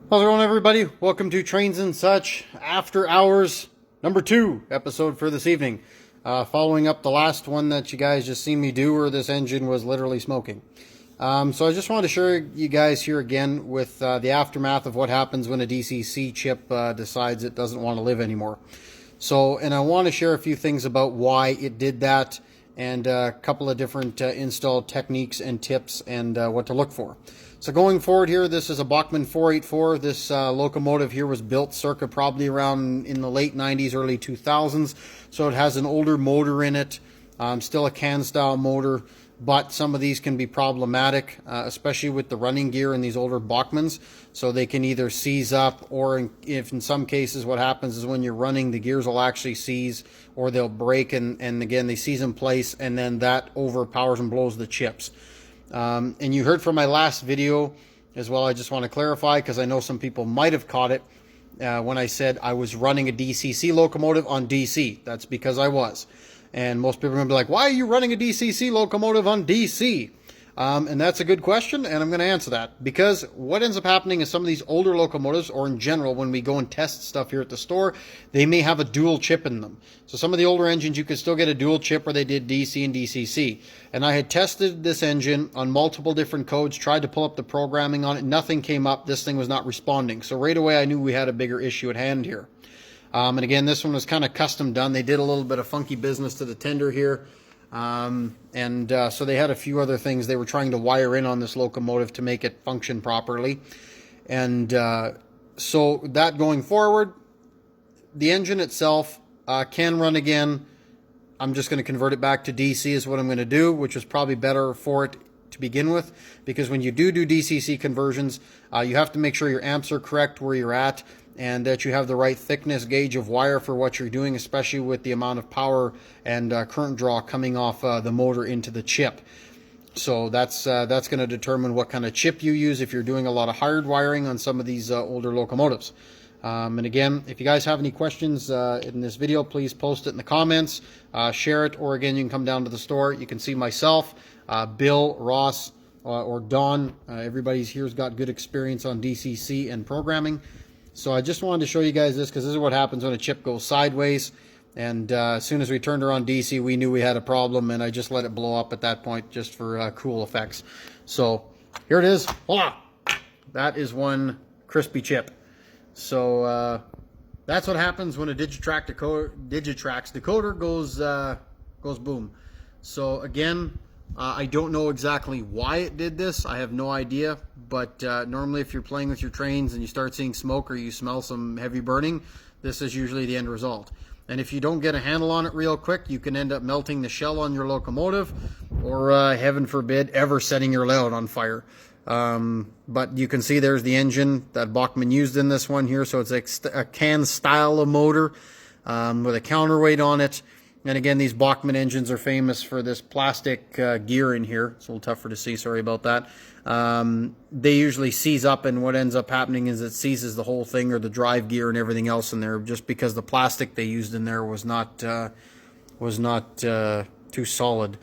How's it going, everybody? Welcome to Trains and Such After Hours number 2 episode for this evening. Following up the last one that you guys just seen me do where this engine was literally smoking. So I just wanted to share you guys here again with the aftermath of what happens when a DCC chip decides it doesn't want to live anymore. And I want to share a few things about why it did that and a couple of different install techniques and tips and what to look for. So going forward here, this is a Bachmann 484. This locomotive here was built circa probably around in the late 90s, early 2000s. So it has an older motor in it, still a can style motor, but some of these can be problematic, especially with the running gear in these older Bachmanns. So they can either seize up, or if in some cases what happens is when you're running, the gears will actually seize or they'll break, and again they seize in place, and then that overpowers and blows the chips. And you heard from my last video as well. I just want to clarify because I know some people might have caught it when I said I was running a DCC locomotive on DC. That's because I was. And most people are going to be like, why are you running a DCC locomotive on DC? And that's a good question, and I'm going to answer that. Because what ends up happening is some of these older locomotives, or in general, when we go and test stuff here at the store, they may have a dual chip in them. So some of the older engines, you could still get a dual chip where they did DC and DCC. And I had tested this engine on multiple different codes, tried to pull up the programming on it. Nothing came up. This thing was not responding. So right away, I knew we had a bigger issue at hand here. And again, this one was kind of custom done. They did a little bit of funky business to the tender here. So they had a few other things they were trying to wire in on this locomotive to make it function properly. And so that going forward, the engine itself can run again. I'm just going to convert it back to DC is what I'm going to do, which is probably better for it to begin with, because when you do DCC conversions, you have to make sure your amps are correct where you're at, and that you have the right thickness gauge of wire for what you're doing, especially with the amount of power and current draw coming off the motor into the chip. So that's going to determine what kind of chip you use if you're doing a lot of hard wiring on some of these older locomotives. And again, if you guys have any questions in this video, please post it in the comments, share it, or again, you can come down to the store. You can see myself, Bill, Ross, or Don. Everybody's here's got good experience on DCC and programming. So I just wanted to show you guys this because this is what happens when a chip goes sideways. And as soon as we turned her on DC, we knew we had a problem, and I just let it blow up at that point just for cool effects. So here it is. Voila! That is one crispy chip. So that's what happens when a Digitrax decoder goes boom. So again, I don't know exactly why it did this. I have no idea. But normally if you're playing with your trains and you start seeing smoke or you smell some heavy burning, this is usually the end result. And if you don't get a handle on it real quick, you can end up melting the shell on your locomotive, or heaven forbid, ever setting your layout on fire. But you can see there's the engine that Bachmann used in this one here. So it's a can style of motor with a counterweight on it. And again, these Bachmann engines are famous for this plastic gear in here. It's a little tougher to see, sorry about that. They usually seize up, and what ends up happening is it seizes the whole thing, or the drive gear and everything else in there, just because the plastic they used in there was not too solid.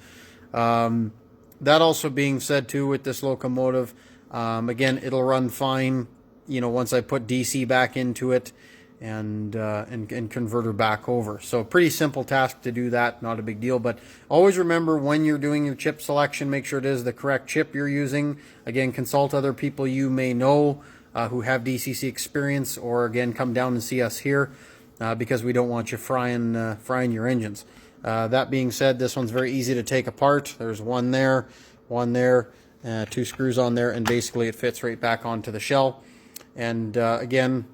That also being said too, with this locomotive, again, it'll run fine, you know, once I put DC back into it and convert her back over. So pretty simple task to do that, not a big deal. But always remember, when you're doing your chip selection, make sure it is the correct chip you're using. Again, consult other people you may know who have DCC experience, or again, come down and see us here because we don't want you frying your engines. That being said, this one's very easy to take apart. There's one there, 2 screws on there, and basically it fits right back onto the shell. And again,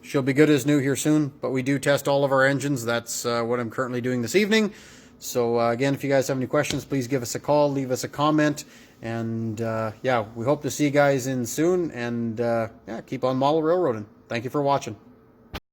she'll be good as new here soon, but we do test all of our engines. That's what I'm currently doing this evening. So again, if you guys have any questions, please give us a call, leave us a comment, and yeah, we hope to see you guys in soon, and yeah, keep on model railroading. Thank you for watching.